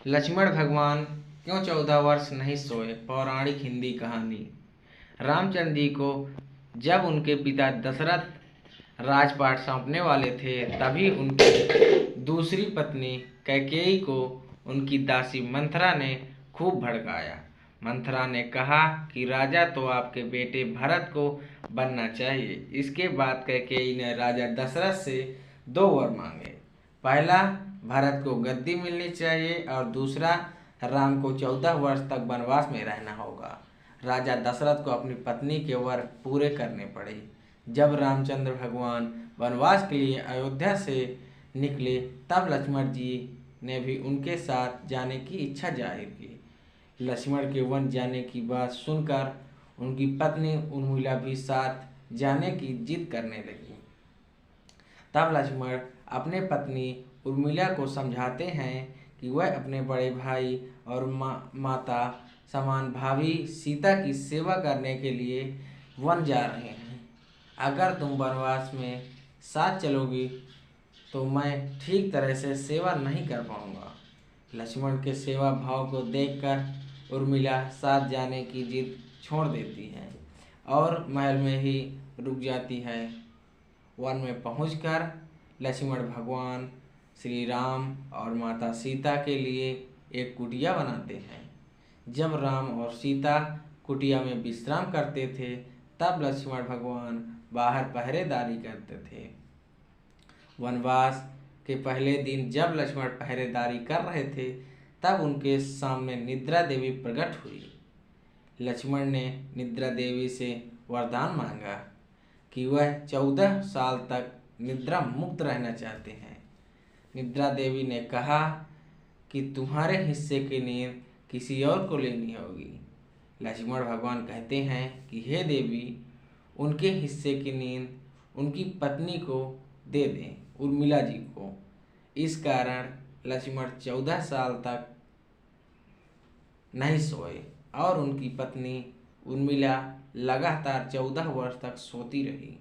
लक्ष्मण भगवान क्यों 14 वर्ष नहीं सोए। पौराणिक हिंदी कहानी। रामचंद्र जी को जब उनके पिता दशरथ राजपाट सौंपने वाले थे, तभी उनकी दूसरी पत्नी कैकेयी को उनकी दासी मंथरा ने खूब भड़काया। मंथरा ने कहा कि राजा तो आपके बेटे भरत को बनना चाहिए। इसके बाद कैकेयी ने राजा दशरथ से 2 वर मांगे। पहला, भरत को गद्दी मिलनी चाहिए और दूसरा, राम को 14 वर्ष तक वनवास में रहना होगा। राजा दशरथ को अपनी पत्नी के वर पूरे करने पड़े। जब रामचंद्र भगवान वनवास के लिए अयोध्या से निकले, तब लक्ष्मण जी ने भी उनके साथ जाने की इच्छा जाहिर की। लक्ष्मण के वन जाने की बात सुनकर उनकी पत्नी उर्मिला भी साथ जाने की जिद करने लगी। तब लक्ष्मण अपने पत्नी उर्मिला को समझाते हैं कि वह अपने बड़े भाई और माता समान भाभी सीता की सेवा करने के लिए वन जा रहे हैं। अगर तुम वनवास में साथ चलोगी तो मैं ठीक तरह से सेवा नहीं कर पाऊंगा। लक्ष्मण के सेवा भाव को देखकर उर्मिला साथ जाने की जिद छोड़ देती है और महल में ही रुक जाती है। वन में पहुंचकर लक्ष्मण भगवान श्री राम और माता सीता के लिए एक कुटिया बनाते हैं। जब राम और सीता कुटिया में विश्राम करते थे, तब लक्ष्मण भगवान बाहर पहरेदारी करते थे। वनवास के पहले दिन जब लक्ष्मण पहरेदारी कर रहे थे, तब उनके सामने निद्रा देवी प्रकट हुई। लक्ष्मण ने निद्रा देवी से वरदान मांगा कि वह 14 साल तक निद्रा मुक्त रहना चाहते हैं। निद्रा देवी ने कहा कि तुम्हारे हिस्से की नींद किसी और को लेनी होगी। लक्ष्मण भगवान कहते हैं कि हे देवी, उनके हिस्से की नींद उनकी पत्नी को दे दें, उर्मिला जी को। इस कारण लक्ष्मण 14 साल तक नहीं सोए और उनकी पत्नी उर्मिला लगातार 14 वर्ष तक सोती रही।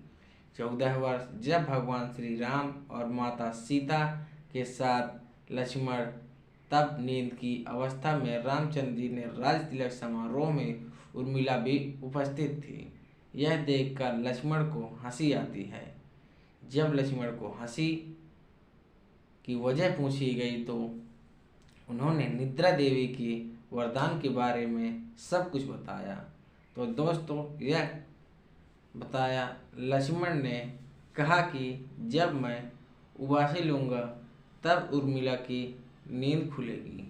14 वर्ष जब भगवान श्री राम और माता सीता के साथ लक्ष्मण तब नींद की अवस्था में रामचंद्र जी ने राज तिलक समारोह में उर्मिला भी उपस्थित थी। यह देखकर लक्ष्मण को हंसी आती है। जब लक्ष्मण को हंसी की वजह पूछी गई तो उन्होंने निद्रा देवी की वरदान के बारे में सब कुछ बताया। तो दोस्तों, यह बताया लक्ष्मण ने कहा कि जब मैं उबासी लूँगा तब उर्मिला की नींद खुलेगी।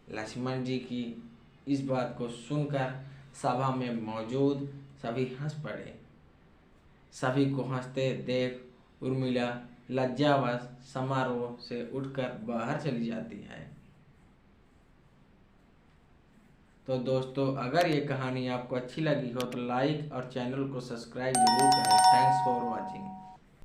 लक्ष्मण जी की इस बात को सुनकर सभा में मौजूद सभी हंस पड़े। सभी को हंसते देख उर्मिला लज्जावश समारोह से उठकर बाहर चली जाती है। तो दोस्तों, अगर ये कहानी आपको अच्छी लगी हो तो लाइक और चैनल को सब्सक्राइब जरूर करें। Thanks for watching.